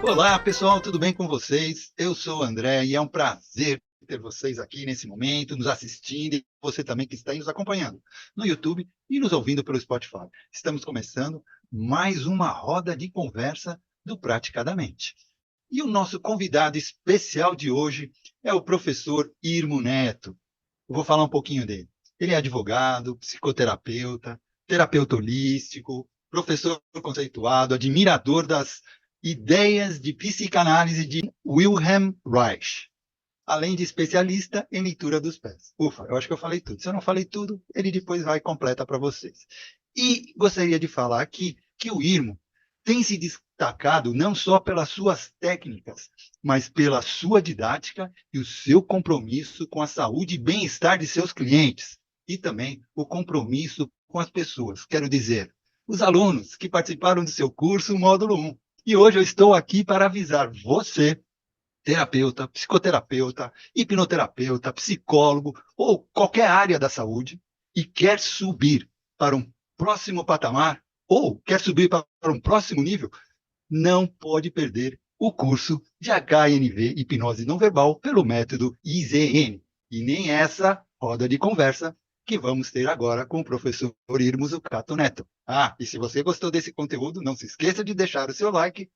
Olá, pessoal, tudo bem com vocês? Eu sou o André e é um prazer ter vocês aqui nesse momento, nos assistindo e você também que está aí nos acompanhando no YouTube e nos ouvindo pelo Spotify. Estamos começando mais uma roda de conversa do Praticadamente. E o nosso convidado especial de hoje é o professor Irmo Neto. Eu vou falar um pouquinho dele. Ele é advogado, psicoterapeuta, terapeuta holístico, professor conceituado, admirador das ideias de psicanálise de Wilhelm Reich, além de especialista em leitura dos pés. Ufa, eu acho que eu falei tudo. Se eu não falei tudo, ele depois vai e completa para vocês. E gostaria de falar aqui que o Irmo tem se destacado não só pelas suas técnicas, mas pela sua didática e o seu compromisso com a saúde e bem-estar de seus clientes, e também o compromisso com as pessoas, quero dizer, os alunos que participaram do seu curso Módulo 1. E hoje eu estou aqui para avisar você, terapeuta, psicoterapeuta, hipnoterapeuta, psicólogo ou qualquer área da saúde e quer subir para um próximo patamar ou quer subir para um próximo nível, não pode perder o curso de HNV Hipnose Não Verbal pelo método IZN. E nem essa roda de conversa que vamos ter agora com o professor Irmo Zucato Neto. E se você gostou desse conteúdo, não se esqueça de deixar o seu like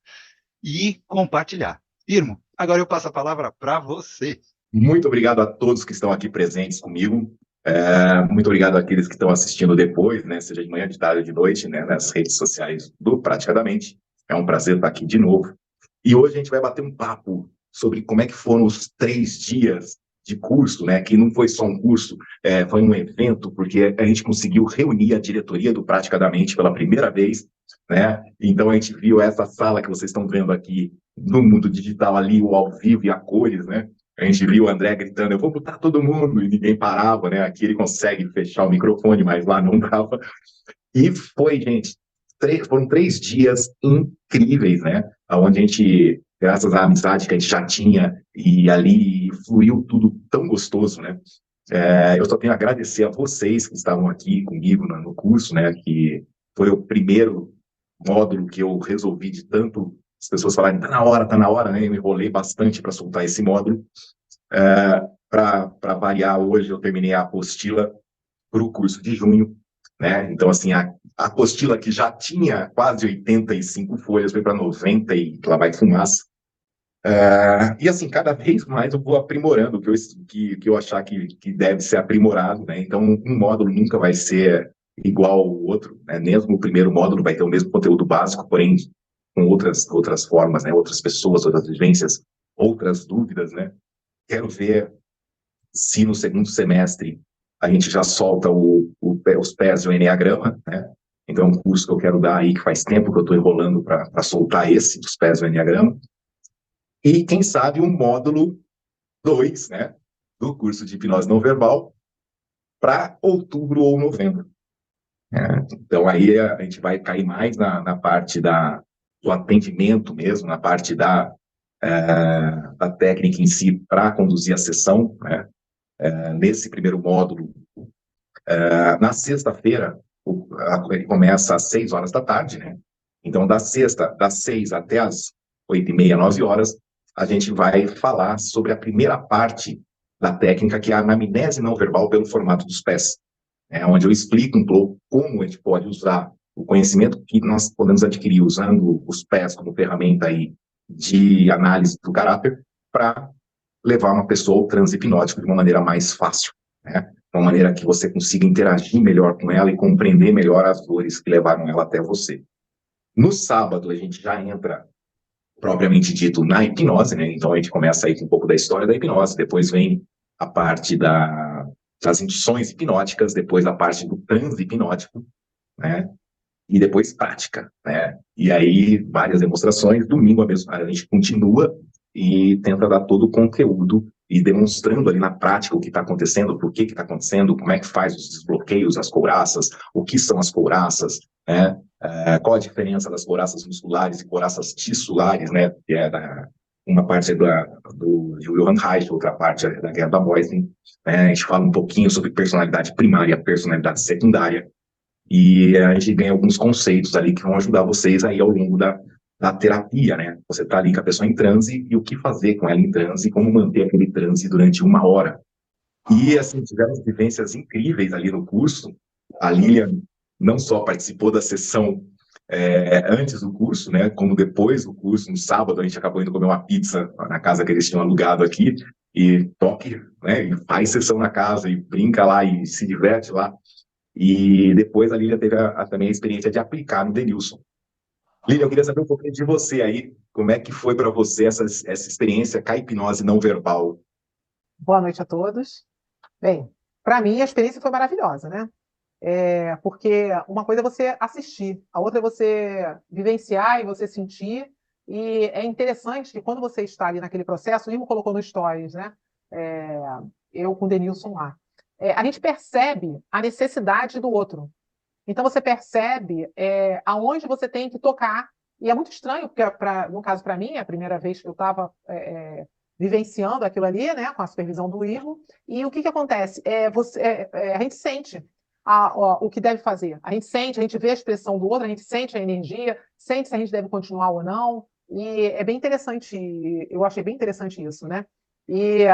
e compartilhar. Irmo, agora eu passo a palavra para você. Muito obrigado a todos que estão aqui presentes comigo. Muito obrigado àqueles que estão assistindo depois, né, seja de manhã, de tarde ou de noite, né, nas redes sociais do Praticadamente. É um prazer estar aqui de novo. E hoje a gente vai bater um papo sobre como é que foram os 3 dias de curso, né, que não foi só um curso, foi um evento, porque a gente conseguiu reunir a diretoria do Praticadamente pela primeira vez, né? Então a gente viu essa sala que vocês estão vendo aqui no mundo digital ali, o ao vivo e a cores, né? A gente viu o André gritando, eu vou botar todo mundo, e ninguém parava, né? Aqui ele consegue fechar o microfone, mas lá não dava. E foi, gente, foram 3 dias incríveis, né? Onde a gente, graças à amizade que a gente já tinha, e ali fluiu tudo tão gostoso, né? Eu só tenho a agradecer a vocês que estavam aqui comigo no curso, né? Que foi o primeiro módulo que eu resolvi de tanto as pessoas falarem, tá na hora, né? Eu enrolei bastante para soltar esse módulo. Para variar, hoje eu terminei a apostila para o curso de junho, né? Então, assim, a apostila que já tinha quase 85 folhas foi para 90 e lá vai fumaça. E assim, cada vez mais eu vou aprimorando o que eu achar que deve ser aprimorado, né? Então, um módulo nunca vai ser igual ao outro, né? Mesmo o primeiro módulo vai ter o mesmo conteúdo básico, porém com outras formas, né? Outras pessoas, outras vivências, outras dúvidas, né? Quero ver se no segundo semestre a gente já solta os pés do Enneagrama, né? Então é um curso que eu quero dar aí, que faz tempo que eu estou enrolando para soltar esse, dos pés do Enneagrama. E quem sabe um módulo 2, né, do curso de hipnose não verbal para outubro ou novembro. Então aí a gente vai cair mais na parte do atendimento mesmo, na parte da técnica em si para conduzir a sessão, né? Nesse primeiro módulo, na sexta-feira, ele começa às 6 horas da tarde, né? Então, das 6 até as 8h30, 9 horas, a gente vai falar sobre a primeira parte da técnica, que é a anamnese não verbal pelo formato dos pés, onde eu explico um pouco como a gente pode usar o conhecimento que nós podemos adquirir usando os pés como ferramenta aí de análise do caráter para levar uma pessoa ao transe hipnótico de uma maneira mais fácil, né? De uma maneira que você consiga interagir melhor com ela e compreender melhor as dores que levaram ela até você. No sábado, a gente já entra, propriamente dito, na hipnose, né? Então, a gente começa aí com um pouco da história da hipnose, depois vem a parte das induções hipnóticas, depois a parte do transe hipnótico, né? E depois prática, né? E aí, várias demonstrações. Domingo a gente continua e tenta dar todo o conteúdo e demonstrando ali na prática o que está acontecendo, por que está acontecendo, como é que faz os desbloqueios, as couraças, o que são as couraças, né? Qual a diferença das couraças musculares e couraças tissulares, né? Que é uma parte de Wilhelm Reich, outra parte da Gerda Boysen, né? A gente fala um pouquinho sobre personalidade primária, personalidade secundária, e a gente ganha alguns conceitos ali que vão ajudar vocês aí ao longo da terapia, né? Você está ali com a pessoa em transe e o que fazer com ela em transe, como manter aquele transe durante 1 hora. E, assim, tivemos vivências incríveis ali no curso. A Lilian não só participou da sessão antes do curso, né, como depois do curso, no sábado, a gente acabou indo comer uma pizza na casa que eles tinham alugado aqui, e toque, né, e faz sessão na casa, e brinca lá, e se diverte lá. E depois a Lilian teve também a experiência de aplicar no Denilson. Lilian, eu queria saber um pouquinho de você aí, como é que foi para você essa experiência com a hipnose não verbal? Boa noite a todos. Bem, para mim a experiência foi maravilhosa, né? Porque uma coisa é você assistir, a outra é você vivenciar e você sentir. E é interessante que quando você está ali naquele processo, o Limo colocou no Stories, né? É, eu com o Denilson lá. A gente percebe a necessidade do outro. Então você percebe aonde você tem que tocar. E é muito estranho, porque no caso para mim, é a primeira vez que eu estava vivenciando aquilo ali, né, com a supervisão do Irmo. E o que, que acontece? A gente sente o que deve fazer. A gente sente, a gente vê a expressão do outro, a gente sente a energia, sente se a gente deve continuar ou não. E é bem interessante, eu achei bem interessante isso, né? E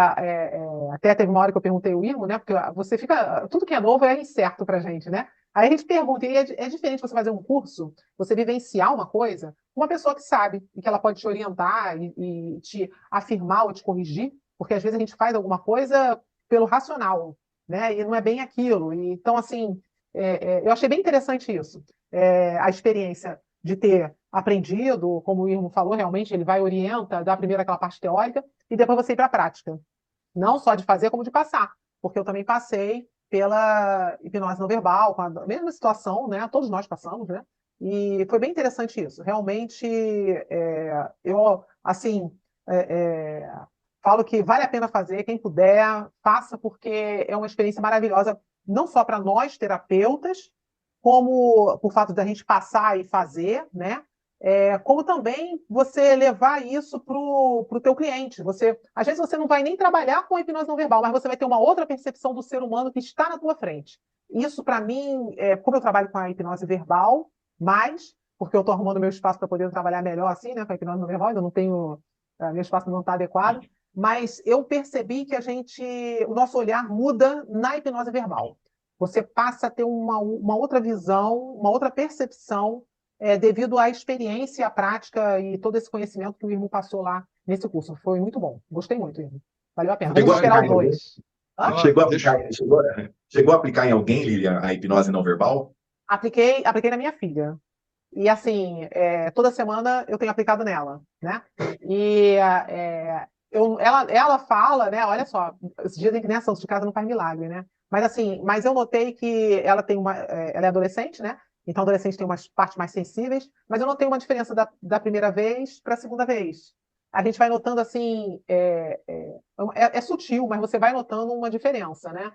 até teve uma hora que eu perguntei ao Irmo, né? Porque você fica. Tudo que é novo é incerto pra gente, né? Aí a gente pergunta, e é diferente você fazer um curso, você vivenciar uma coisa, com uma pessoa que sabe, e que ela pode te orientar e te afirmar ou te corrigir, porque às vezes a gente faz alguma coisa pelo racional, né? E não é bem aquilo. Então, assim, eu achei bem interessante isso. A experiência de ter aprendido, como o Irmo falou, realmente ele vai orienta, dá primeiro aquela parte teórica, e depois você ir para a prática. Não só de fazer, como de passar. Porque eu também passei pela hipnose não verbal, com a mesma situação, né? Todos nós passamos, né? E foi bem interessante isso. Realmente, eu, assim, é, é, falo que vale a pena fazer, quem puder, faça, porque é uma experiência maravilhosa, não só para nós, terapeutas, como por fato da gente passar e fazer, né? Como também você levar isso para o teu cliente. Às vezes você não vai nem trabalhar com a hipnose não verbal, mas você vai ter uma outra percepção do ser humano que está na tua frente. Isso, para mim, como eu trabalho com a hipnose verbal, mais, porque eu estou arrumando meu espaço para poder trabalhar melhor assim, né, com a hipnose não verbal, ainda não tenho, meu espaço não está adequado, mas eu percebi que o nosso olhar muda na hipnose verbal. Você passa a ter uma outra visão, uma outra percepção devido à experiência, à prática e todo esse conhecimento que o Irmo passou lá nesse curso. Foi muito bom. Gostei muito, Irmo. Valeu a pena. Vamos Chegou a esperar aplicar o em alguém? 2. Chegou a aplicar em alguém, Lilian, a hipnose não verbal? Apliquei na minha filha. E assim, toda semana eu tenho aplicado nela, né? E ela fala, né? Olha só, dizem que nessa de casa não faz milagre, né? Mas assim, eu notei que ela ela é adolescente, né? Então, adolescente tem umas partes mais sensíveis, mas eu notei uma diferença da primeira vez para a segunda vez. A gente vai notando assim, é sutil, mas você vai notando uma diferença, né?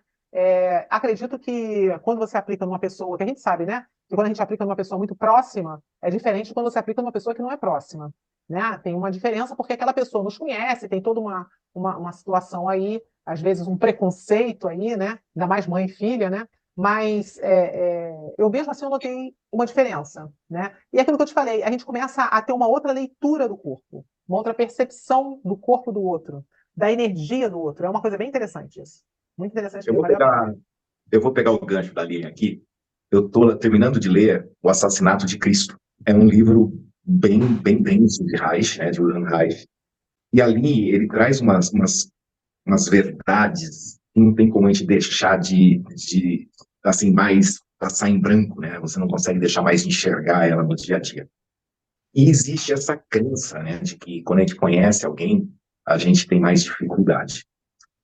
Acredito que quando você aplica numa pessoa, que a gente sabe, né? Que quando a gente aplica numa pessoa muito próxima, é diferente de quando você aplica numa pessoa que não é próxima, né? Tem uma diferença porque aquela pessoa nos conhece, tem toda uma situação aí, às vezes um preconceito aí, né? Ainda mais mãe e filha, né? Mas eu mesmo assim eu notei uma diferença, né? E é aquilo que eu te falei, a gente começa a ter uma outra leitura do corpo, uma outra percepção do corpo do outro, da energia do outro. É uma coisa bem interessante isso. Muito interessante Eu mesmo, vou valeu a pena. pegar, eu vou pegar o gancho da Lilian aqui. Eu estou terminando de ler O Assassinato de Cristo. É um livro bem denso de Reich, né, de Wilhelm Reich. E ali ele traz umas verdades que não tem como a gente deixar de assim, mais passar em branco, né? Você não consegue deixar mais de enxergar ela no dia a dia. E existe essa crença, né, de que quando a gente conhece alguém, a gente tem mais dificuldade.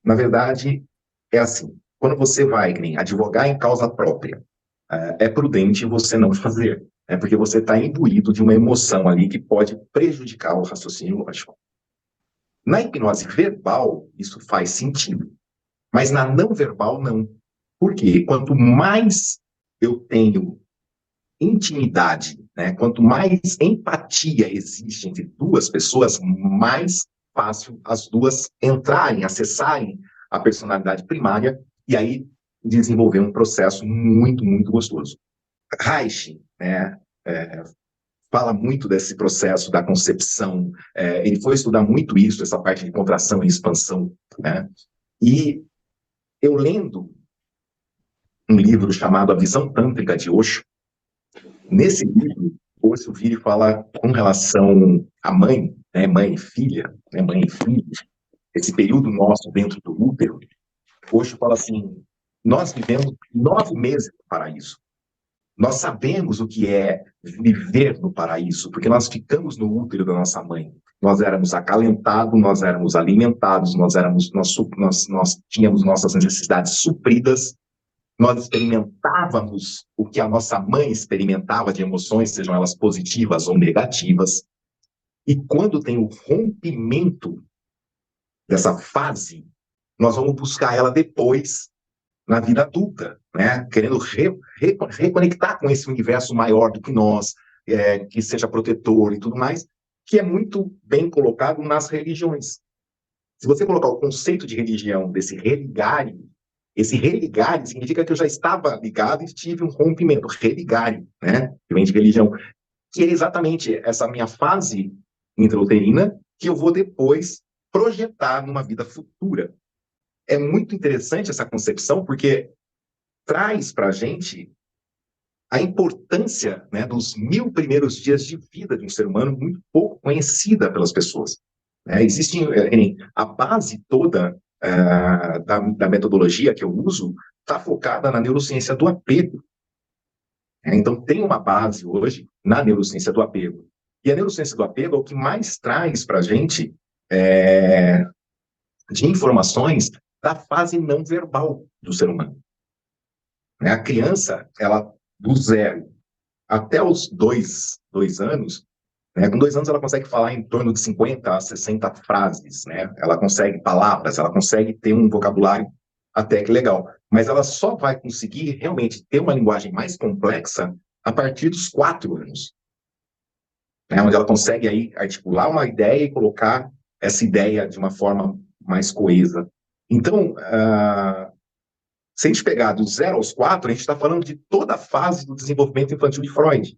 Na verdade, é assim, quando você vai, que nem advogar em causa própria, é prudente você não fazer, né, porque você está imbuído de uma emoção ali que pode prejudicar o raciocínio lógico. Na hipnose verbal, isso faz sentido, mas na não verbal, não. Por quê? Quanto mais eu tenho intimidade, né, quanto mais empatia existe entre duas pessoas, mais fácil as duas entrarem, acessarem a personalidade primária e aí desenvolver um processo muito gostoso. Reich, né, fala muito desse processo da concepção, ele foi estudar muito isso, essa parte de contração e expansão, né? E eu lendo um livro chamado A Visão Tântrica de Osho, nesse livro, Osho vira e fala com relação à mãe, né, mãe e filha, né, mãe e filho, esse período nosso dentro do útero. Osho fala assim, nós vivemos 9 meses no paraíso. Nós sabemos o que é viver no paraíso, porque nós ficamos no útero da nossa mãe. Nós éramos acalentados, nós éramos alimentados, nós tínhamos nossas necessidades supridas, nós experimentávamos o que a nossa mãe experimentava de emoções, sejam elas positivas ou negativas. E quando tem o rompimento dessa fase, nós vamos buscar ela depois na vida adulta, né? Querendo reconectar com esse universo maior do que nós, que seja protetor e tudo mais, que é muito bem colocado nas religiões. Se você colocar o conceito de religião, desse religare, esse religare significa que eu já estava ligado e tive um rompimento. Religare, né? Que vem de religião. Que é exatamente essa minha fase intrauterina que eu vou depois projetar numa vida futura. É muito interessante essa concepção, porque traz para a gente a importância, né, dos 1000 primeiros dias de vida de um ser humano, muito pouco conhecida pelas pessoas. Existe a base toda da metodologia que eu uso está focada na neurociência do apego. Então, tem uma base hoje na neurociência do apego. E a neurociência do apego é o que mais traz para a gente de informações da fase não verbal do ser humano. A criança, ela do 0 até os 2 anos, com 2 anos ela consegue falar em torno de 50 a 60 frases, né? Ela consegue palavras, ela consegue ter um vocabulário até que legal. Mas ela só vai conseguir realmente ter uma linguagem mais complexa a partir dos 4 anos. Onde ela consegue aí articular uma ideia e colocar essa ideia de uma forma mais coesa. Então, se a gente pegar do 0 aos 4, a gente está falando de toda a fase do desenvolvimento infantil de Freud.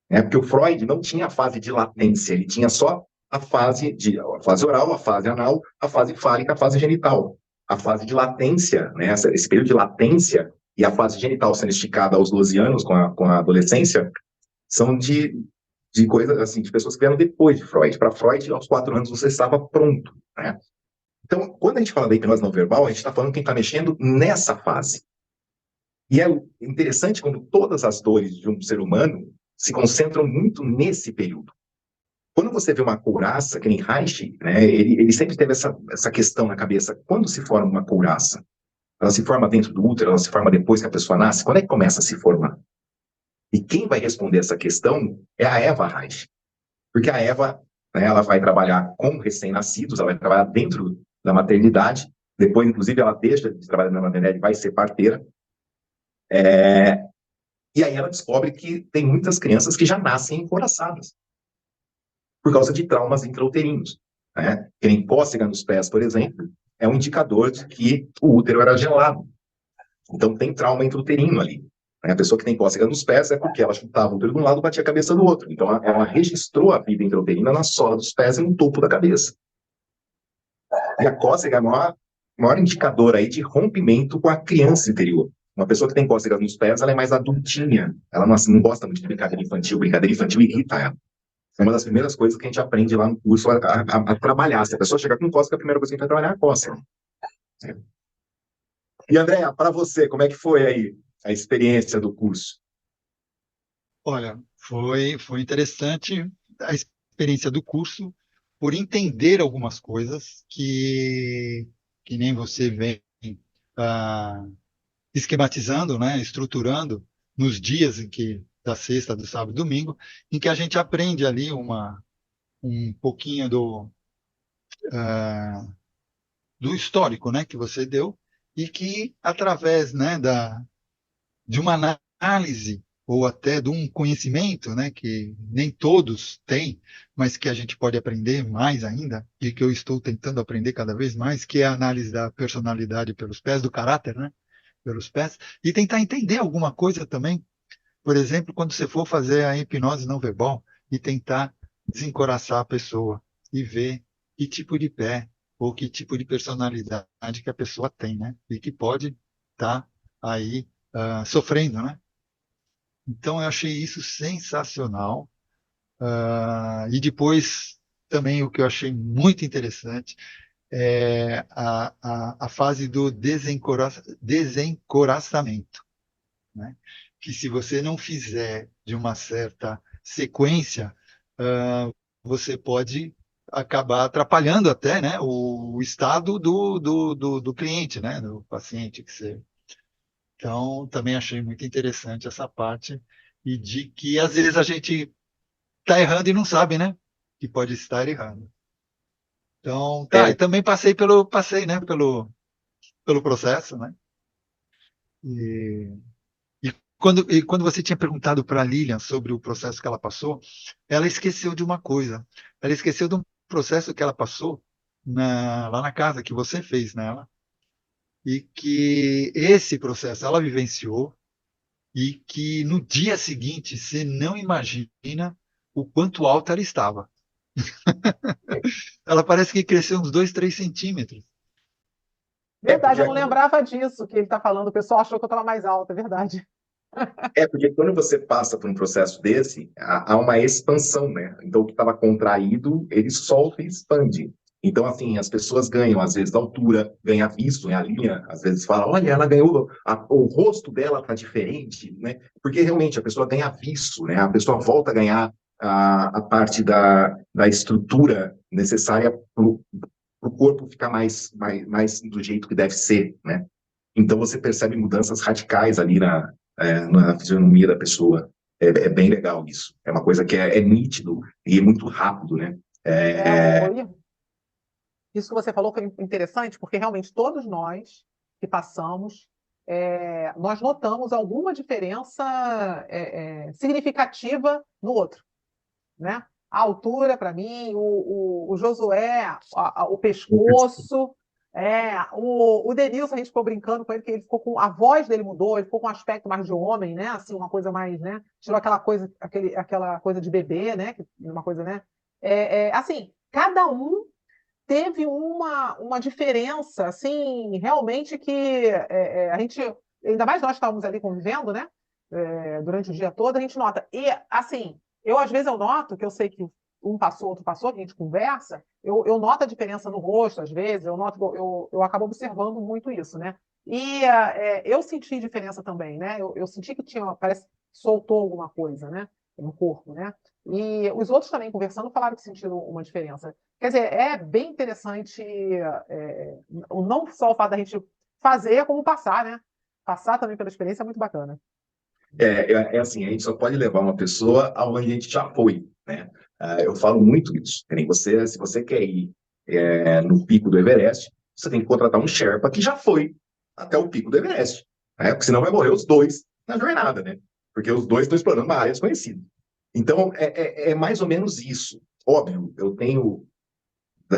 Porque o Freud não tinha a fase de latência, ele tinha só a fase oral, a fase anal, a fase fálica, a fase genital. A fase de latência, né, esse período de latência e a fase genital sendo esticada aos 12 anos com a adolescência, são de coisas assim, de pessoas que vieram depois de Freud. Para Freud, aos 4 anos você estava pronto, né? Então, quando a gente fala da hipnose não verbal, a gente está falando quem está mexendo nessa fase. E é interessante quando todas as dores de um ser humano se concentram muito nesse período. Quando você vê uma couraça, que nem Reich, né, ele sempre teve essa questão na cabeça. Quando se forma uma couraça? Ela se forma dentro do útero, ela se forma depois que a pessoa nasce? Quando é que começa a se formar? E quem vai responder essa questão é a Eva Reich. Porque a Eva, né, ela vai trabalhar com recém-nascidos, ela vai trabalhar dentro da maternidade, depois, inclusive, ela deixa de trabalhar na maternidade e vai ser parteira. E aí ela descobre que tem muitas crianças que já nascem encouraçadas, por causa de traumas intrauterinos. Né? Que nem cócega nos pés, por exemplo, é um indicador de que o útero era gelado. Então tem trauma intrauterino ali. A pessoa que tem cócega nos pés é porque ela chutava o útero de um lado e batia a cabeça do outro. Então ela registrou a vida intrauterina na sola dos pés e no topo da cabeça. E a cócega é o maior indicador aí de rompimento com a criança interior. Uma pessoa que tem cócegas nos pés, ela é mais adultinha. Ela não gosta muito de brincadeira infantil. Brincadeira infantil irrita ela. É uma das primeiras coisas que a gente aprende lá no curso a trabalhar. Se a pessoa chegar com cócega, a primeira coisa que a gente vai trabalhar é a cócega. E, Andréa, para você, como é que foi aí a experiência do curso? Olha, foi interessante a experiência do curso por entender algumas coisas que nem você vem esquematizando, né, estruturando nos dias em que da sexta, do sábado e domingo, em que a gente aprende ali um pouquinho do histórico, né, que você deu e que através, né, de uma análise ou até de um conhecimento, né, que nem todos têm, mas que a gente pode aprender mais ainda, e que eu estou tentando aprender cada vez mais, que é a análise da personalidade pelos pés, do caráter, né, pelos pés, e tentar entender alguma coisa também Por exemplo, quando você for fazer a hipnose não verbal e tentar desencoraçar a pessoa e ver que tipo de pé ou que tipo de personalidade que a pessoa tem, né? E que pode estar aí sofrendo, né? Então, eu achei isso sensacional. E depois, também, o que eu achei muito interessante é a fase do desencoraçamento, né? Que se você não fizer de uma certa sequência, você pode acabar atrapalhando até, né, o estado do cliente, né, do paciente que você. Então, também achei muito interessante essa parte e de que às vezes a gente está errando e não sabe, né, que pode estar errando. Então, tá, e É, também passei, né, pelo processo, né? E quando você tinha perguntado para a Lilian sobre o processo que ela passou, ela esqueceu de uma coisa. Ela esqueceu de um processo que ela passou lá na casa que você fez nela, e que esse processo ela vivenciou, e que no dia seguinte você não imagina o quanto alta ela estava. Ela parece que cresceu uns 2, 3 centímetros. Verdade, porque eu não lembrava disso que ele está falando. O pessoal achou que eu estava mais alta, é verdade. porque quando você passa por um processo desse, há uma expansão, né? Então, o que estava contraído, ele solta e expande. Então, assim, as pessoas ganham, às vezes, altura, ganha visto, né? A linha, às vezes, fala, olha, ela ganhou, o rosto dela tá diferente, né? Porque, realmente, a pessoa ganha visto, né? A pessoa volta a ganhar a parte da estrutura necessária para o corpo ficar mais do jeito que deve ser, né? Então você percebe mudanças radicais ali na fisionomia da pessoa. É bem legal isso. É uma coisa que é nítido e é muito rápido, né? É, É, isso que você falou foi interessante, porque realmente todos nós que passamos, nós notamos alguma diferença significativa no outro, né? A altura, para mim, o Josué, o pescoço, o Denilson, a gente ficou brincando com ele, que ele ficou com a voz dele mudou, ele ficou com um aspecto mais de homem, né? Assim, uma coisa mais, né? Tirou aquela coisa, aquela coisa de bebê, né? Uma coisa, né? Assim, cada um teve uma diferença, assim, realmente que a gente, ainda mais nós estávamos ali convivendo, né? Durante o dia todo, a gente nota. E, assim, às vezes eu noto, que eu sei que um passou, outro passou, que a gente conversa, eu noto a diferença no rosto, às vezes, eu acabo observando muito isso, né? E eu senti diferença também, né? Eu senti que tinha, parece que soltou alguma coisa, né? No corpo, né? E os outros também, conversando, falaram que sentiram uma diferença. Quer dizer, é bem interessante, não só o fato da gente fazer, como passar, né? Passar também pela experiência é muito bacana. assim, a gente só pode levar uma pessoa aonde a gente já foi, né? Eu falo muito isso. Que nem você, se você quer ir no pico do Everest, você tem que contratar um Sherpa que já foi até o pico do Everest, né? Porque senão vai morrer os dois na jornada, né? Porque os dois estão explorando uma área desconhecida. Então, é mais ou menos isso. Óbvio, eu tenho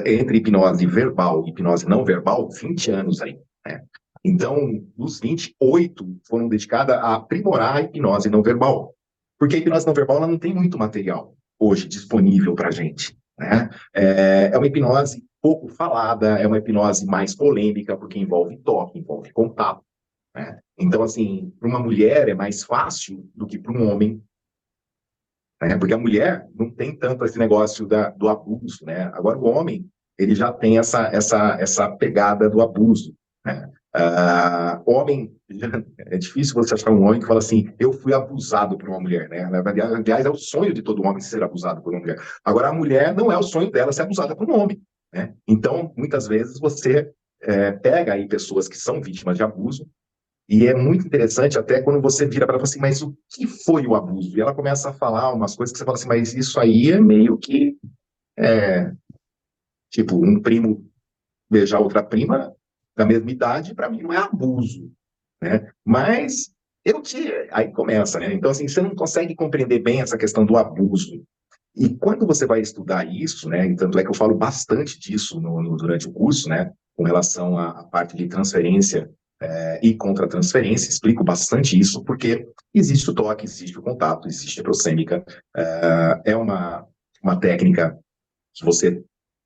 entre hipnose verbal e hipnose não verbal, 20 anos aí, né? Então, os 28 foram dedicados a aprimorar a hipnose não verbal. Porque a hipnose não verbal ela não tem muito material hoje disponível para a gente, né? É uma hipnose pouco falada, é uma hipnose mais polêmica, porque envolve toque, envolve contato, né? Então, assim, para uma mulher é mais fácil do que para um homem, né? Porque a mulher não tem tanto esse negócio do abuso, né? Agora o homem, ele já tem essa pegada do abuso, né? Homem, é difícil você achar um homem que fala assim, eu fui abusado por uma mulher, né? Aliás, é o sonho de todo homem ser abusado por uma mulher. Agora, a mulher não é o sonho dela ser abusada por um homem, né? Então, muitas vezes você pega aí pessoas que são vítimas de abuso e é muito interessante até quando você vira para ela assim, mas o que foi o abuso? E ela começa a falar umas coisas que você fala assim, mas isso aí é meio que, é, tipo, um primo beijar outra prima da mesma idade, para mim não é abuso, né? Mas aí começa, né? Então, assim, você não consegue compreender bem essa questão do abuso. E quando você vai estudar isso, né? E tanto é que eu falo bastante disso durante o curso, né? Com relação à parte de transferência e contra a transferência. Explico bastante isso, porque existe o toque, existe o contato, existe a proxêmica. É uma técnica que você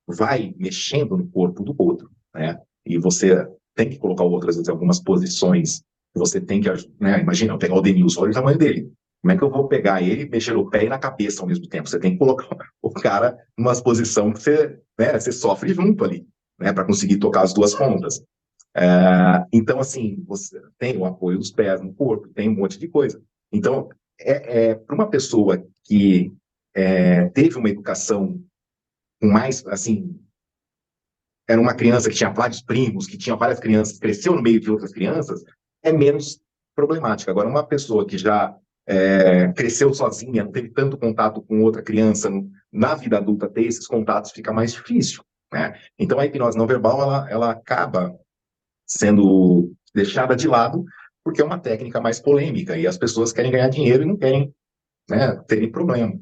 vai mexendo no corpo do outro, né? E você tem que colocar o outro, às vezes, em algumas posições que você tem que, né? Imagina, eu pegar o Denilson, olha o tamanho dele. Como é que eu vou pegar ele, mexer no pé e na cabeça ao mesmo tempo? Você tem que colocar o cara numa posição que você, né, você sofre junto ali, né, para conseguir tocar as duas pontas. Então, assim, você tem o apoio dos pés no corpo, tem um monte de coisa. Então, para uma pessoa que teve uma educação com mais, assim, era uma criança que tinha vários primos, que tinha várias crianças, cresceu no meio de outras crianças, é menos problemática. Agora, uma pessoa que já cresceu sozinha, não teve tanto contato com outra criança, na vida adulta ter esses contatos fica mais difícil, né? Então, a hipnose não verbal, ela acaba sendo deixada de lado porque é uma técnica mais polêmica e as pessoas querem ganhar dinheiro e não querem, né, terem problema.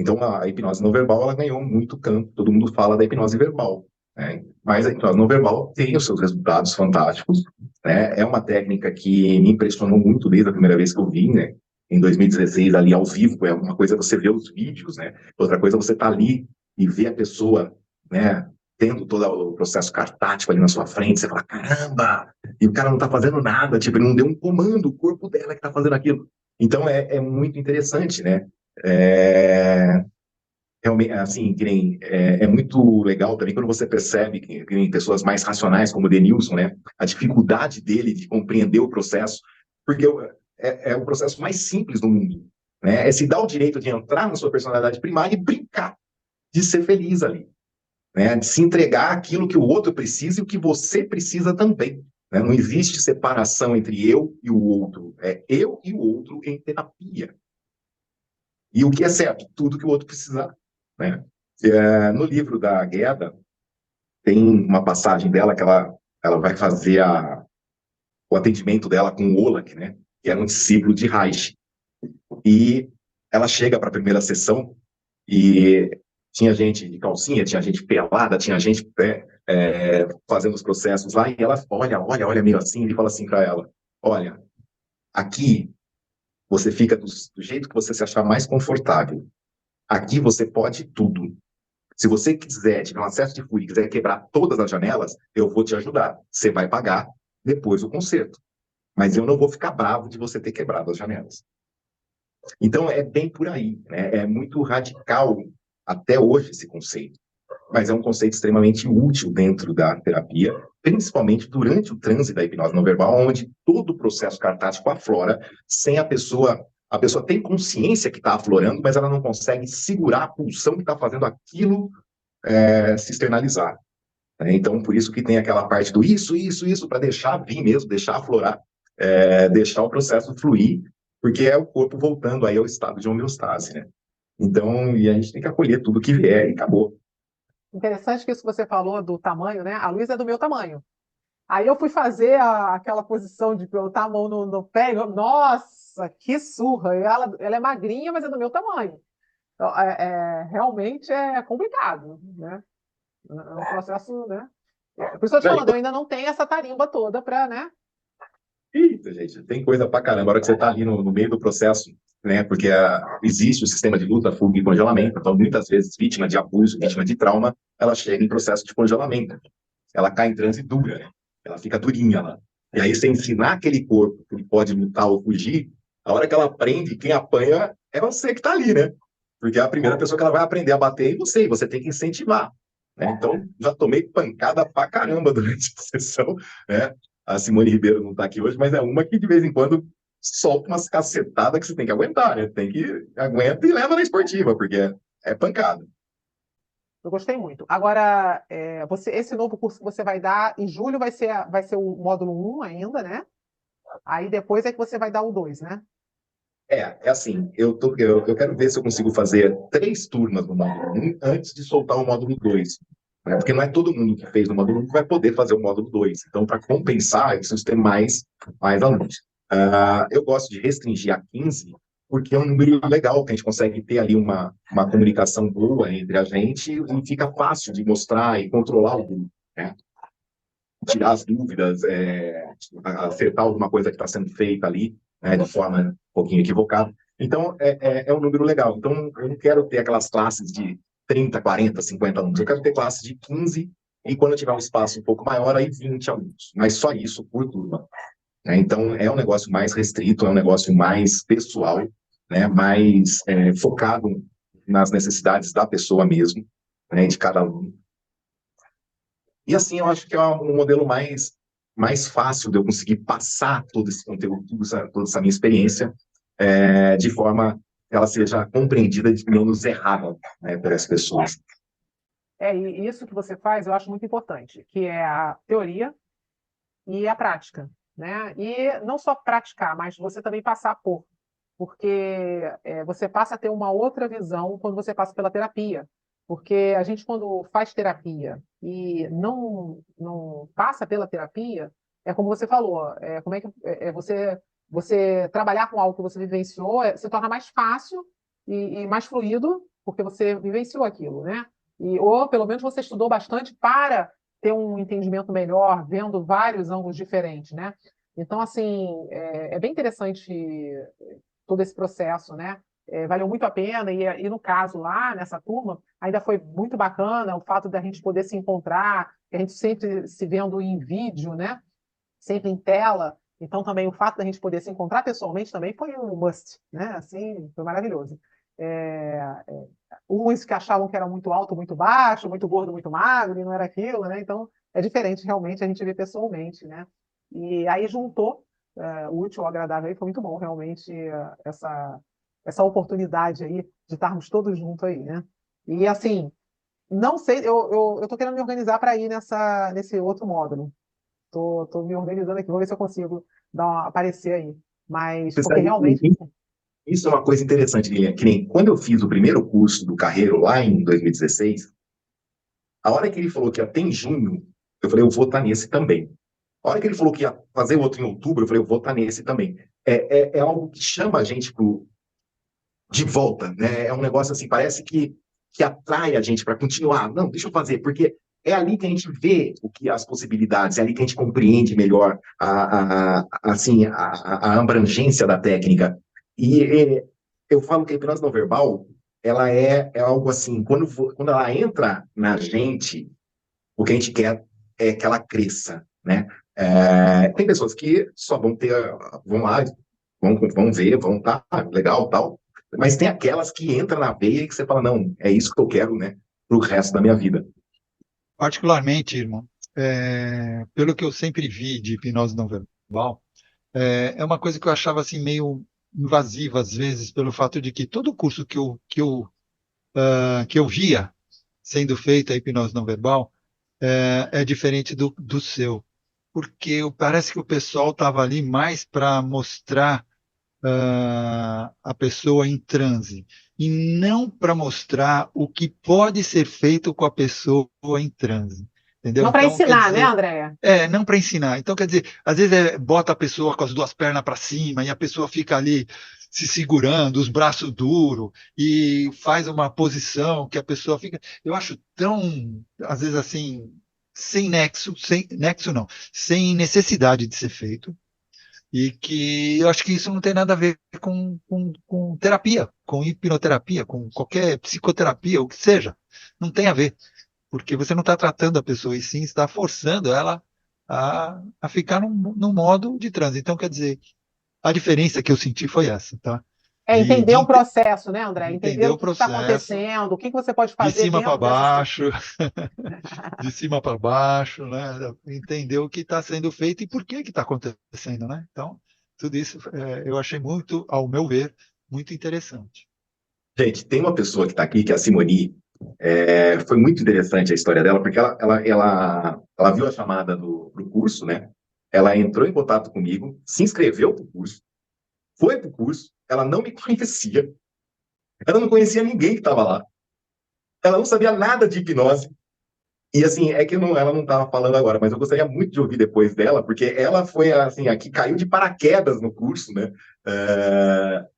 Então, a hipnose não verbal, ela ganhou muito campo, todo mundo fala da hipnose verbal, né? Mas a hipnose não verbal tem os seus resultados fantásticos, né? É uma técnica que me impressionou muito desde a primeira vez que eu vi, né? Em 2016, ali ao vivo, é uma coisa você ver os vídeos, né? Outra coisa você tá ali e ver a pessoa, né, tendo todo o processo cartático ali na sua frente, você fala, caramba! E o cara não tá fazendo nada, tipo, ele não deu um comando, o corpo dela que tá fazendo aquilo. Então, é muito interessante, né? É, realmente, assim, que nem, é muito legal também quando você percebe que nem pessoas mais racionais, como o Denilson, né, a dificuldade dele de compreender o processo, porque é o processo mais simples do mundo, né, é se dar o direito de entrar na sua personalidade primária e brincar, de ser feliz ali, né, de se entregar aquilo que o outro precisa e o que você precisa também, né, não existe separação entre eu e o outro, é eu e o outro em terapia. E o que é certo? Tudo que o outro precisar, né? No livro da Gueda, tem uma passagem dela que ela vai fazer o atendimento dela com o Olak, né? Que era um discípulo de Reich. E ela chega para a primeira sessão e tinha gente de calcinha, tinha gente pelada, tinha gente fazendo os processos lá, e ela olha meio assim, e fala assim para ela, olha, aqui você fica do jeito que você se achar mais confortável. Aqui você pode tudo. Se você quiser, tiver um acesso de fúria e quiser quebrar todas as janelas, eu vou te ajudar. Você vai pagar depois o conserto. Mas eu não vou ficar bravo de você ter quebrado as janelas. Então, é bem por aí, né? É muito radical até hoje esse conceito. Mas é um conceito extremamente útil dentro da terapia, principalmente durante o transe da hipnose não verbal, onde todo o processo cartático aflora sem a pessoa tem consciência que está aflorando, mas ela não consegue segurar a pulsão que está fazendo aquilo se externalizar. Né? Então, por isso que tem aquela parte do isso, para deixar vir mesmo, deixar aflorar, deixar o processo fluir, porque é o corpo voltando aí ao estado de homeostase, né? Então, e a gente tem que acolher tudo que vier e acabou. Interessante que isso que você falou do tamanho, né? A Luísa é do meu tamanho. Aí eu fui fazer aquela posição de botar a mão no pé, nossa, que surra! Ela é magrinha, mas é do meu tamanho. Então, realmente é complicado, né? É um processo, né? Por isso eu tô te falando, eu ainda não tenho essa tarimba toda para, né? Eita, gente, tem coisa pra caramba. A hora que você tá ali no meio do processo, né? Porque existe o sistema de luta, fuga e congelamento. Então, muitas vezes, vítima de abuso, vítima de trauma, ela chega em processo de congelamento. Ela cai em transe dura, né? Ela fica durinha lá. E aí, você ensinar aquele corpo que ele pode lutar ou fugir, a hora que ela aprende, quem apanha é você que tá ali, né? Porque é a primeira pessoa que ela vai aprender a bater em você, e você tem que incentivar. Né? Então, já tomei pancada pra caramba durante a sessão, né? A Simone Ribeiro não está aqui hoje, mas é uma que de vez em quando solta umas cacetadas que você tem que aguentar, né? Tem que aguenta e leva na esportiva, porque é pancada. Eu gostei muito. Agora, esse novo curso que você vai dar, em julho vai ser o módulo 1 ainda, né? Aí depois é que você vai dar o 2, né? É assim, eu quero ver se eu consigo fazer 3 turmas no módulo 1 antes de soltar o módulo 2. Né? Porque não é todo mundo que fez no módulo 1 que vai poder fazer o módulo 2. Então, para compensar, eu preciso ter mais alunos. Eu gosto de restringir a 15, porque é um número legal, que a gente consegue ter ali uma comunicação boa entre a gente e fica fácil de mostrar e controlar o grupo. Né? tirar as dúvidas, acertar alguma coisa que está sendo feita ali, né, de forma um pouquinho equivocada. Então, é um número legal. Então, eu não quero ter aquelas classes de 30, 40, 50 alunos. Eu quero ter classes de 15 e quando eu tiver um espaço um pouco maior, aí 20 alunos. Mas só isso por turma. Né? Então, é um negócio mais restrito, é um negócio mais pessoal, né? Mais focado nas necessidades da pessoa mesmo, né? De cada aluno. E assim, eu acho que é um modelo mais fácil de eu conseguir passar todo esse conteúdo, toda essa minha experiência, de forma que ela seja compreendida de menos errada, né, pelas pessoas. E isso que você faz eu acho muito importante, que é a teoria e a prática, né? E não só praticar, mas você também passar por, porque você passa a ter uma outra visão quando você passa pela terapia, porque a gente quando faz terapia e não passa pela terapia, é como você falou, como é que você trabalhar com algo que você vivenciou se torna mais fácil e mais fluido, porque você vivenciou aquilo, né? Ou pelo menos você estudou bastante para ter um entendimento melhor, vendo vários ângulos diferentes, né? Então, assim, é bem interessante todo esse processo, né? Valeu muito a pena, e no caso lá, nessa turma, ainda foi muito bacana o fato da gente poder se encontrar, a gente sempre se vendo em vídeo, né? Sempre em tela, então também o fato da gente poder se encontrar pessoalmente também foi um must, né? Assim, foi maravilhoso. É, é, Uns que achavam que era muito alto, muito baixo, muito gordo, muito magro, e não era aquilo, né? Então é diferente realmente a gente ver pessoalmente, né? E aí juntou o útil ao agradável, aí foi muito bom realmente essa oportunidade aí de estarmos todos juntos aí, né? E assim, não sei, eu tô querendo me organizar para ir nesse outro módulo. Tô me organizando aqui, vou ver se eu consigo aparecer aí. Mas, Você porque sabe realmente. que isso é uma coisa interessante, Guilherme, que nem quando eu fiz o primeiro curso do Carreiro, lá em 2016, a hora que ele falou que ia ter em junho, eu falei, eu vou estar nesse também. A hora que ele falou que ia fazer outro em outubro, eu falei, eu vou estar nesse também. É algo que chama a gente de volta, né? É um negócio assim, parece que atrai a gente para continuar. Não, deixa eu fazer, porque é ali que a gente vê o que as possibilidades, é ali que a gente compreende melhor assim, a abrangência da técnica. E eu falo que a hipnose não verbal, ela é algo assim, quando ela entra na gente, o que a gente quer é que ela cresça, né? Tem pessoas que só vão lá, vão ver, vão tá legal, tal, mas tem aquelas que entram na veia e que você fala, não, é isso que eu quero, né, pro resto da minha vida. Particularmente, irmão, pelo que eu sempre vi de hipnose não verbal, é uma coisa que eu achava assim meio invasiva às vezes, pelo fato de que todo curso que eu via sendo feito a hipnose não verbal é diferente do seu, porque parece que o pessoal estava ali mais para mostrar a pessoa em transe e não para mostrar o que pode ser feito com a pessoa em transe. Entendeu? Não para Então, quer ensinar, né, dizer, Andréia? não para ensinar. Então, quer dizer, às vezes bota a pessoa com as duas pernas para cima e a pessoa fica ali se segurando, os braços duros, e faz uma posição que a pessoa fica. Eu acho tão, às vezes, assim, sem nexo, sem nexo não, sem necessidade de ser feito. E que eu acho que isso não tem nada a ver com terapia, com hipnoterapia, com qualquer psicoterapia, o que seja. Não tem a ver, porque você não está tratando a pessoa e sim está forçando ela a ficar num modo de transe. Então, quer dizer, a diferença que eu senti foi essa, tá? De, Entender de, o processo, né, de André? Entender entender o o que está processo acontecendo, o que você pode de fazer cima para dentro dessa situação. baixo, de cima para baixo, né? Entender o que está sendo feito e por que está acontecendo, né? Então, tudo isso eu achei muito, ao meu ver, muito interessante. Gente, tem uma pessoa que está aqui, que é a Simoni. Foi muito interessante a história dela, porque ela viu a chamada pro curso, né? Ela entrou em contato comigo, se inscreveu para o curso, foi para o curso, ela não me conhecia, ela não conhecia ninguém que estava lá, ela não sabia nada de hipnose. E assim, é que ela não estava falando agora, mas eu gostaria muito de ouvir depois dela, porque ela foi assim, a que caiu de paraquedas no curso, né?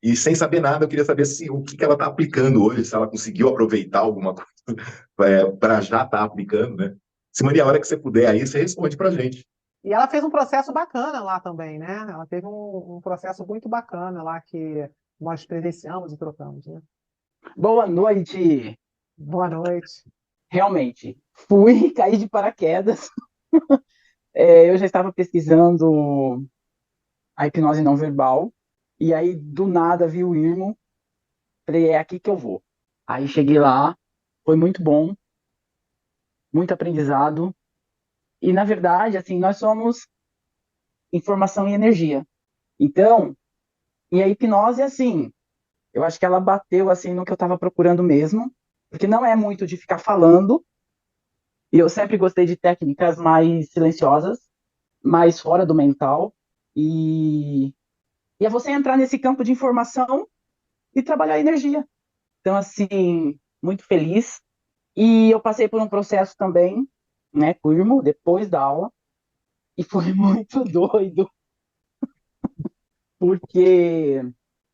E sem saber nada, eu queria saber o que ela está aplicando hoje, se ela conseguiu aproveitar alguma coisa para já estar aplicando, né? Simone, a hora que você puder aí, você responde pra gente. E ela fez um processo bacana lá também, né? Ela teve um processo muito bacana lá que nós presenciamos e trocamos, né? Boa noite. Boa noite. Realmente, fui cair de paraquedas. Eu já estava pesquisando a hipnose não verbal, e aí do nada vi o Irmo, falei, é aqui que eu vou. Aí cheguei lá, foi muito bom, muito aprendizado, e na verdade, assim, nós somos informação e energia. Então, e a hipnose, assim, eu acho que ela bateu, assim, no que eu estava procurando mesmo, porque não é muito de ficar falando, e eu sempre gostei de técnicas mais silenciosas, mais fora do mental, e, e é você entrar nesse campo de informação e trabalhar a energia. Então, assim, muito feliz. E eu passei por um processo também, né, com o Irmo, depois da aula, e foi muito doido, porque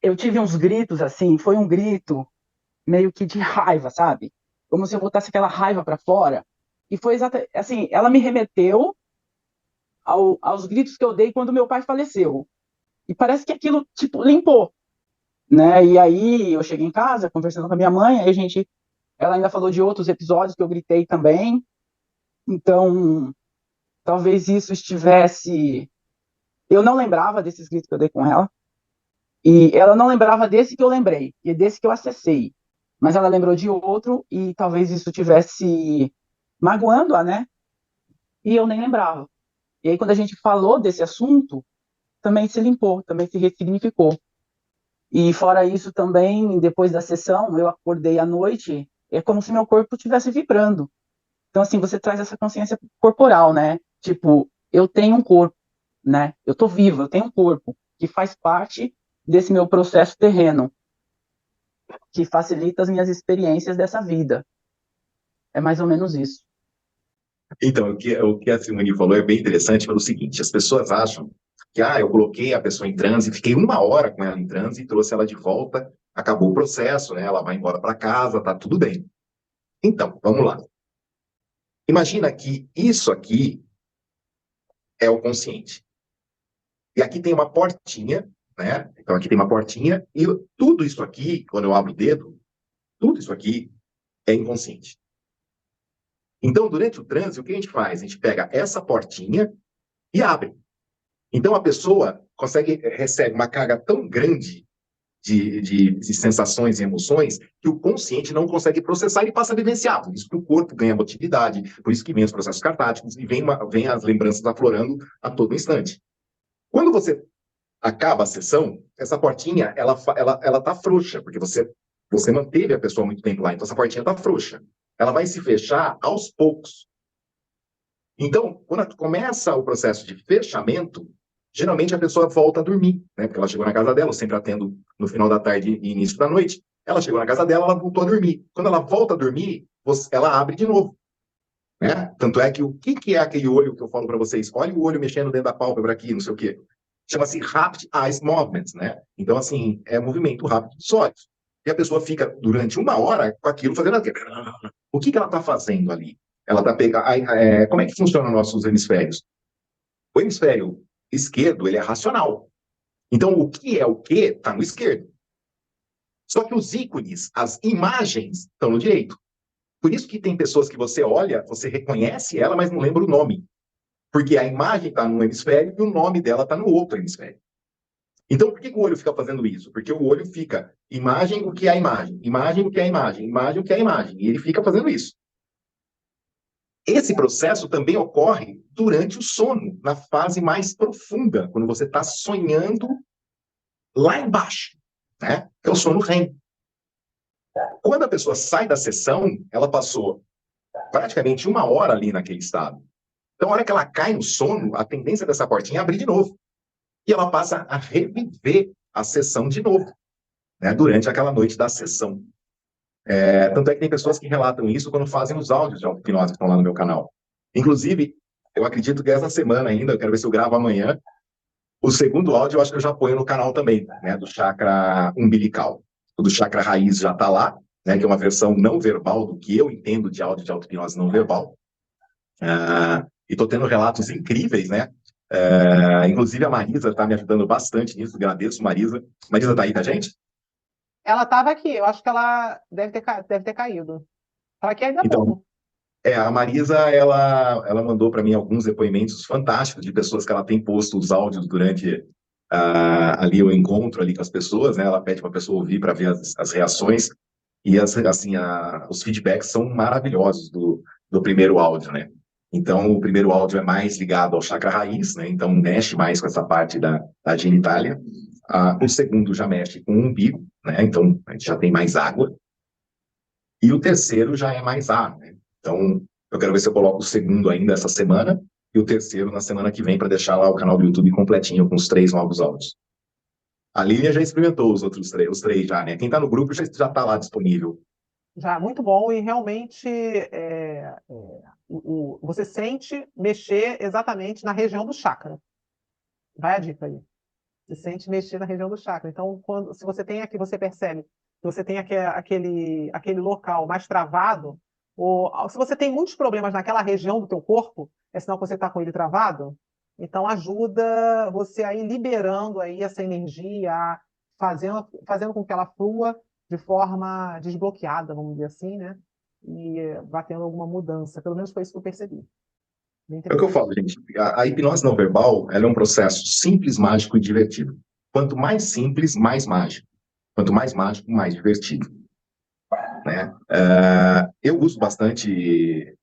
eu tive uns gritos, assim, foi um grito meio que de raiva, sabe? Como se eu botasse aquela raiva para fora. E foi exatamente, assim, ela me remeteu aos gritos que eu dei quando meu pai faleceu. E parece que aquilo, tipo, limpou, né? E aí eu cheguei em casa, conversando com a minha mãe, aí ela ainda falou de outros episódios que eu gritei também. Então, talvez isso estivesse. Eu não lembrava desses gritos que eu dei com ela, e ela não lembrava desse que eu lembrei, e desse que eu acessei. Mas ela lembrou de outro, e talvez isso estivesse magoando-a, né? E eu nem lembrava. E aí, quando a gente falou desse assunto, também se limpou, também se ressignificou. E fora isso também, depois da sessão, eu acordei à noite, é como se meu corpo estivesse vibrando. Então, assim, você traz essa consciência corporal, né? Tipo, eu tenho um corpo, né? Eu tô vivo, eu tenho um corpo que faz parte desse meu processo terreno, que facilita as minhas experiências dessa vida. É mais ou menos isso. Então, o que a Simone falou é bem interessante pelo seguinte, as pessoas acham que, eu coloquei a pessoa em transe, fiquei 1 hora com ela em transe e trouxe ela de volta, acabou o processo, né? Ela vai embora para casa, tá tudo bem. Então, vamos lá. Imagina que isso aqui é o consciente. E aqui tem uma portinha, né? Então aqui tem uma portinha e tudo isso aqui, quando eu abro o dedo, tudo isso aqui é inconsciente. Então, durante o transe, o que a gente faz? A gente pega essa portinha e abre. Então a pessoa recebe uma carga tão grande de sensações e emoções que o consciente não consegue processar e passa a vivenciar. Por isso que o corpo ganha motilidade, por isso que vem os processos catárticos e vem as lembranças aflorando a todo instante. Quando você acaba a sessão, essa portinha, ela tá frouxa, porque você manteve a pessoa muito tempo lá, então essa portinha tá frouxa. Ela vai se fechar aos poucos. Então, quando começa o processo de fechamento, geralmente a pessoa volta a dormir, né? Porque ela chegou na casa dela, eu sempre atendo no final da tarde e início da noite. Ela chegou na casa dela, ela voltou a dormir. Quando ela volta a dormir, ela abre de novo, né? Tanto é que o que é aquele olho que eu falo para vocês? Olha o olho mexendo dentro da pálpebra aqui, não sei o quê. Chama-se Rapid Eyes Movements, né? Então, assim, é movimento rápido dos olhos. E a pessoa fica durante 1 hora com aquilo fazendo aquilo. O que ela está fazendo ali? Ela está pegando. Como é que funcionam nossos hemisférios? O hemisfério esquerdo, ele é racional. Então, o que é o que está no esquerdo. Só que os ícones, as imagens, estão no direito. Por isso que tem pessoas que você olha, você reconhece ela, mas não lembra o nome. Porque a imagem está num hemisfério e o nome dela está no outro hemisfério. Então, por que o olho fica fazendo isso? Porque o olho fica imagem, o que é a imagem, imagem, o que é a imagem, imagem, o que é a imagem. E ele fica fazendo isso. Esse processo também ocorre durante o sono, na fase mais profunda, quando você está sonhando lá embaixo, né? É o sono REM. Quando a pessoa sai da sessão, ela passou praticamente 1 hora ali naquele estado. Então, a hora que ela cai no sono, a tendência dessa portinha é abrir de novo. E ela passa a reviver a sessão de novo, né? Durante aquela noite da sessão. Tanto é que tem pessoas que relatam isso quando fazem os áudios de auto-hipnose que estão lá no meu canal. Inclusive, eu acredito que essa semana ainda, eu quero ver se eu gravo amanhã, o segundo áudio eu acho que eu já ponho no canal também, né? Do chakra umbilical. O do chakra raiz já está lá, né? Que é uma versão não verbal do que eu entendo de áudio de auto-hipnose não verbal. E estou tendo relatos incríveis, né? Inclusive a Marisa está me ajudando bastante nisso, agradeço, Marisa. Marisa está aí com a gente? Ela estava aqui, eu acho que ela deve ter caído. Tá aqui ainda há Então, pouco. a Marisa, ela mandou para mim alguns depoimentos fantásticos de pessoas que ela tem posto os áudios durante ali o encontro ali com as pessoas, né? Ela pede para a pessoa ouvir para ver as reações e os feedbacks são maravilhosos do primeiro áudio, né? Então, o primeiro áudio é mais ligado ao chakra raiz, né? Então, mexe mais com essa parte da genitália. O segundo já mexe com o umbigo, né? Então, a gente já tem mais água. E o terceiro já é mais ar, né? Então, eu quero ver se eu coloco o segundo ainda essa semana e o terceiro na semana que vem para deixar lá o canal do YouTube completinho com os 3 novos áudios. A Lilian já experimentou os três já, né? Quem está no grupo já está lá disponível. Já, muito bom, e realmente você sente mexer exatamente na região do chakra. Vai a dica aí. Você sente mexer na região do chakra. Então, se você tem aqui, você percebe que você tem aquele local mais travado, ou se você tem muitos problemas naquela região do teu corpo, é sinal que você está com ele travado. Então, ajuda você a ir liberando aí essa energia, fazendo com que ela flua de forma desbloqueada, vamos dizer assim, né? E vai tendo alguma mudança. Pelo menos foi isso que eu percebi. Bem É o que eu interessante. falo, gente. A hipnose não verbal, ela é um processo simples, mágico e divertido. Quanto mais simples, mais mágico. Quanto mais mágico, mais divertido, né? Eu uso bastante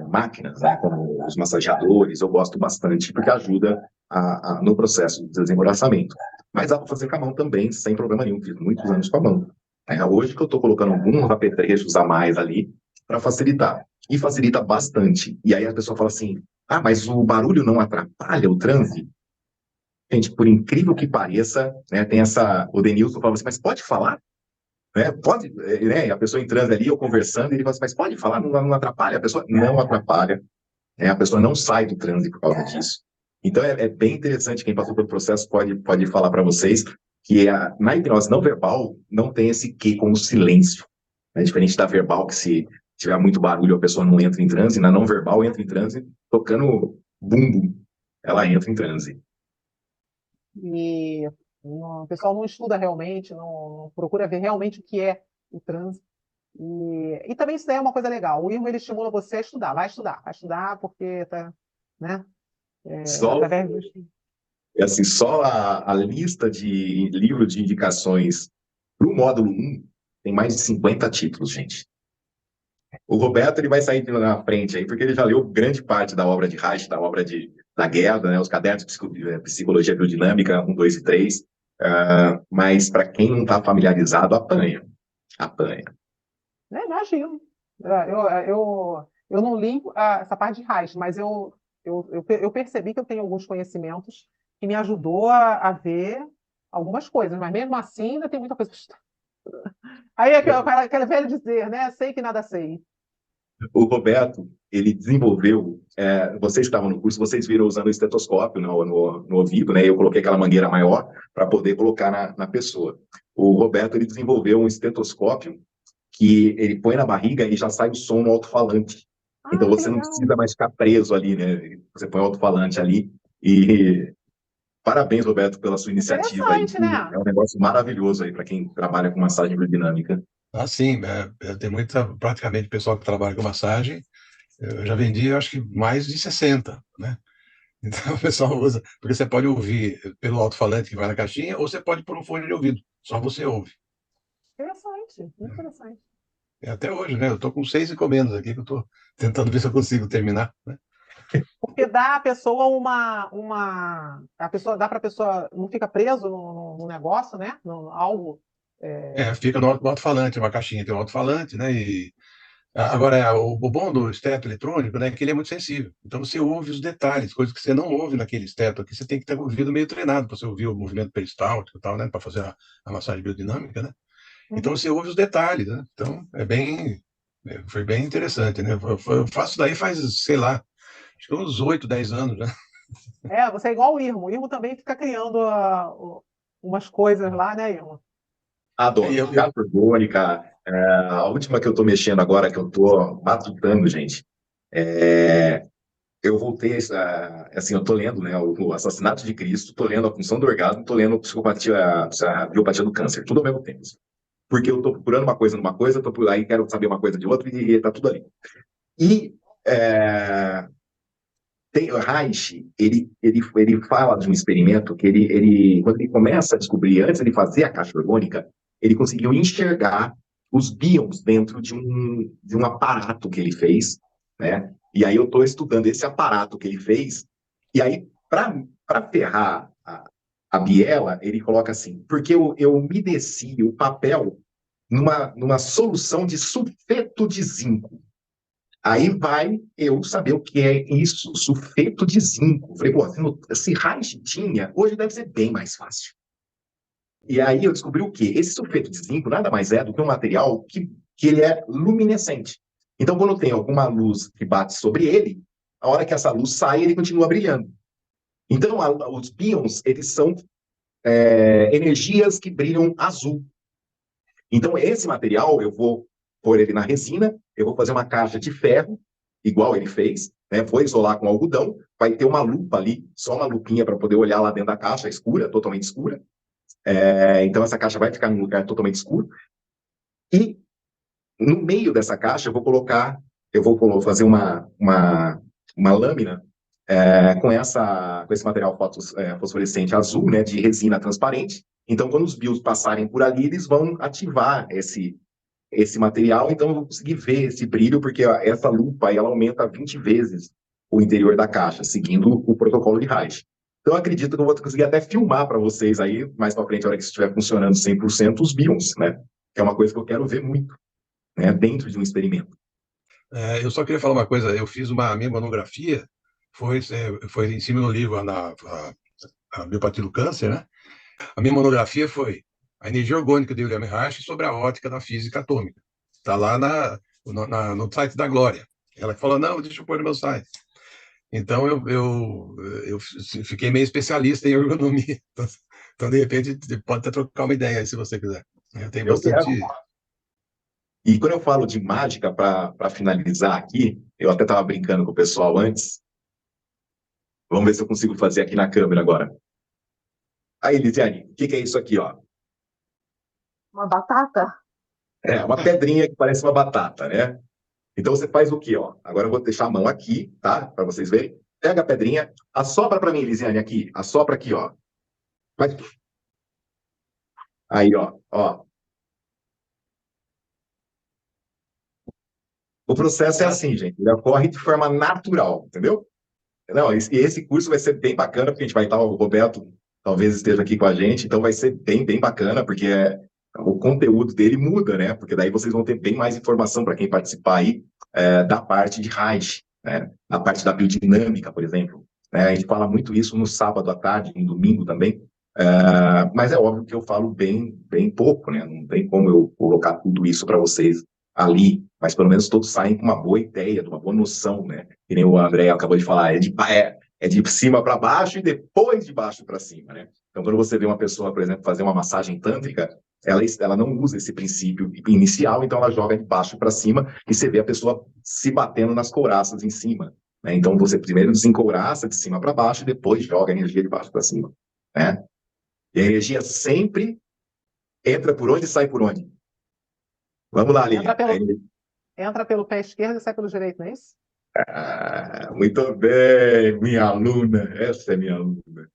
máquinas, né, como os massageadores, eu gosto bastante, porque ajuda no processo de desembaraçamento. Mas dá para fazer com a mão também, sem problema nenhum. Fiz muitos anos com a mão. Hoje que eu estou colocando alguns apetrechos a mais ali para facilitar. E facilita bastante. E aí a pessoa fala assim, mas o barulho não atrapalha o transe? Gente, por incrível que pareça, né, tem o Denilson fala assim, mas pode falar? Né? Pode, né? A pessoa entrando ali, eu conversando, e ele fala assim, mas pode falar, não atrapalha? A pessoa não atrapalha, né? A pessoa não sai do transe por causa disso. Então, é bem interessante, quem passou pelo processo pode falar para vocês que na hipnose não verbal não tem esse quê como silêncio, né? Diferente da verbal, que se tiver muito barulho, a pessoa não entra em transe, na não verbal entra em transe, tocando bumbo, ela entra em transe. E o pessoal não estuda realmente, não procura ver realmente o que é o trânsito. E também isso daí é uma coisa legal. O IRMO ele estimula você a estudar, vai estudar porque tá, né? Só Através do estudo. assim, só a lista de livro de indicações para o módulo 1 tem mais de 50 títulos, gente. O Roberto ele vai sair na frente aí, porque ele já leu grande parte da obra de Reich, da obra da Gerda, né, os cadernos de Psicologia Biodinâmica 1, 2 e 3. Mas para quem não está familiarizado, apanha. Apanha. Imagino. Eu não li essa parte de Reich, mas eu percebi que eu tenho alguns conhecimentos que me ajudou a ver algumas coisas, mas mesmo assim ainda tem muita coisa para estudar. Aí é aquele velho dizer, né? Sei que nada sei. O Roberto, ele desenvolveu, vocês estavam no curso, vocês viram usando o estetoscópio no ouvido, né? Eu coloquei aquela mangueira maior para poder colocar na pessoa. O Roberto, ele desenvolveu um estetoscópio que ele põe na barriga e já sai o som no alto-falante. Então Que você não legal. precisa mais ficar preso ali, né? Você põe o alto-falante ali e parabéns, Roberto, pela sua iniciativa aí. Interessante, né? É um negócio maravilhoso aí para quem trabalha com massagem biodinâmica. Sim, tem praticamente pessoal que trabalha com massagem, eu já vendi, eu acho que mais de 60, né? Então o pessoal usa, porque você pode ouvir pelo alto-falante que vai na caixinha, ou você pode pôr um fone de ouvido, só você ouve. Interessante, muito interessante. Até hoje, né? Eu estou com 6 encomendas aqui, que eu estou tentando ver se eu consigo terminar, né? Porque dá a pessoa a pessoa dá para a pessoa não fica preso no negócio, né? Algo. Fica no alto-falante, uma caixinha tem um alto-falante, né? Agora, o bom do esteto eletrônico, né, é que ele é muito sensível. Então, você ouve os detalhes, coisas que você não ouve naquele esteto aqui. Você tem que ter o ouvido meio treinado para você ouvir o movimento peristáltico e tal, né, para fazer a massagem biodinâmica, né? Então, Uhum. você ouve os detalhes, né? Então, foi bem interessante, né? Eu faço isso daí faz, sei lá, acho que uns 8, 10 anos, né? Você é igual o Irmo. O Irmo também fica criando umas coisas lá, né, Irmo? A E eu, dose orgânica, a última que eu estou mexendo agora, que eu estou matutando, gente, Eu voltei, assim, eu tô lendo, né, o Assassinato de Cristo, tô lendo A Função do Orgasmo, tô lendo a Biopatia do Câncer, tudo ao mesmo tempo, assim. Porque eu tô procurando uma coisa numa coisa, aí quero saber uma coisa de outra e tá tudo ali. E é, o Reich, ele fala de um experimento que quando ele começa a descobrir, antes de fazer a caixa orgânica, ele conseguiu enxergar os bíons dentro de um aparato que ele fez, né? E aí eu estou estudando esse aparato que ele fez, e aí, para ferrar a biela, ele coloca assim, porque eu umedeci o papel numa solução de sulfeto de zinco. Aí vai eu saber o que é isso, sulfeto de zinco. Falei, pô, se Reich tinha, hoje deve ser bem mais fácil. E aí eu descobri o quê? Esse sulfeto de zinco nada mais é do que um material que ele é luminescente. Então, quando tem alguma luz que bate sobre ele, a hora que essa luz sai, ele continua brilhando. Então, os pions, eles são energias que brilham azul. Então, esse material, eu vou pôr ele na resina, eu vou fazer uma caixa de ferro, igual ele fez, né? Vou isolar com algodão, vai ter uma lupa ali, só uma lupinha para poder olhar lá dentro da caixa, escura, totalmente escura. Então, essa caixa vai ficar num lugar totalmente escuro. E no meio dessa caixa, eu vou fazer uma lâmina com esse material fosforescente azul, né, de resina transparente. Então, quando os bios passarem por ali, eles vão ativar esse material, então eu vou conseguir ver esse brilho, porque essa lupa aí, ela aumenta 20 vezes o interior da caixa, seguindo o protocolo de Reich. Então, eu acredito que eu vou conseguir até filmar para vocês aí, mais para frente, a hora que estiver funcionando 100%, os bions, né? Que é uma coisa que eu quero ver muito, né? Dentro de um experimento. Eu só queria falar uma coisa. Eu fiz a minha monografia, foi em cima do livro, a Biopatia do Câncer, né? A minha monografia foi a energia orgânica de William Reich sobre a ótica da física atômica. Está lá no site da Glória. Ela falou, não, deixa eu pôr no meu site. Então, eu fiquei meio especialista em ergonomia. Então, de repente, pode até trocar uma ideia aí, se você quiser. Eu tenho bastante... E quando eu falo de mágica, para finalizar aqui, eu até estava brincando com o pessoal antes. Vamos ver se eu consigo fazer aqui na câmera agora. Aí, Lisiane, o que é isso aqui, ó? Uma batata? É uma pedrinha que parece uma batata, né? Então você faz o quê, ó? Agora eu vou deixar a mão aqui, tá? Para vocês verem. Pega a pedrinha, assopra para mim, Lisiane, aqui. Assopra aqui, ó. Vai. Aí, ó, ó. O processo é assim, gente. Ele ocorre de forma natural, entendeu? Não, e esse curso vai ser bem bacana, porque a gente vai estar, o Roberto talvez esteja aqui com a gente, então vai ser bem, bem bacana, porque o conteúdo dele muda, né? Porque daí vocês vão ter bem mais informação para quem participar aí da parte de Reich, né? A parte da biodinâmica, por exemplo. Né? A gente fala muito isso no sábado à tarde, no domingo também, mas é óbvio que eu falo bem, bem pouco, né? Não tem como eu colocar tudo isso para vocês ali, mas pelo menos todos saem com uma boa ideia, de uma boa noção, né? Que nem o André acabou de falar, é de cima para baixo e depois de baixo para cima, né? Então, quando você vê uma pessoa, por exemplo, fazer uma massagem tântrica, ela não usa esse princípio inicial, então ela joga de baixo para cima e você vê a pessoa se batendo nas couraças em cima, né? Então, você primeiro desencouraça de cima para baixo e depois joga a energia de baixo para cima, né? E a energia sempre entra por onde e sai por onde? Vamos lá, Lilian. Entra pelo pé esquerdo e sai pelo direito, não é isso? Muito bem, minha aluna. Essa é minha aluna.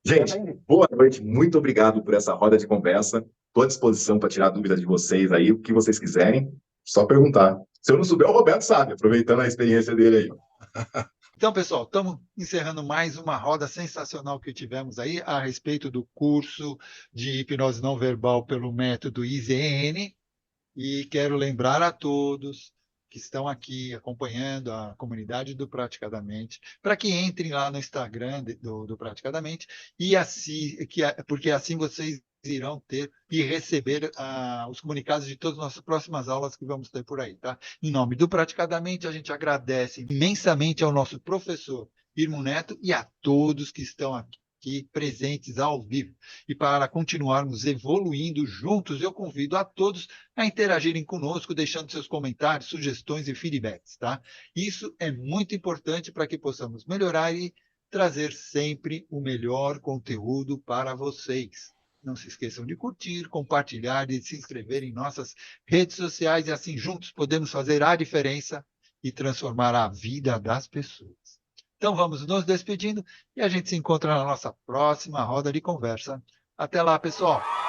Gente, boa noite. Muito obrigado por essa roda de conversa. Estou à disposição para tirar dúvidas de vocês aí, o que vocês quiserem. Só perguntar. Se eu não souber, o Roberto sabe, aproveitando a experiência dele aí. Então, pessoal, estamos encerrando mais uma roda sensacional que tivemos aí a respeito do curso de hipnose não verbal pelo método IZN. E quero lembrar a todos que estão aqui acompanhando a comunidade do Praticadamente, para que entrem lá no Instagram do Praticadamente, porque assim vocês irão ter e receber os comunicados de todas as nossas próximas aulas que vamos ter por aí, tá? Em nome do Praticadamente, a gente agradece imensamente ao nosso professor Irmo Neto e a todos que estão aqui aqui presentes ao vivo. E para continuarmos evoluindo juntos, eu convido a todos a interagirem conosco, deixando seus comentários, sugestões e feedbacks, tá? Isso é muito importante para que possamos melhorar e trazer sempre o melhor conteúdo para vocês. Não se esqueçam de curtir, compartilhar e se inscrever em nossas redes sociais e assim juntos podemos fazer a diferença e transformar a vida das pessoas. Então vamos nos despedindo e a gente se encontra na nossa próxima roda de conversa. Até lá, pessoal!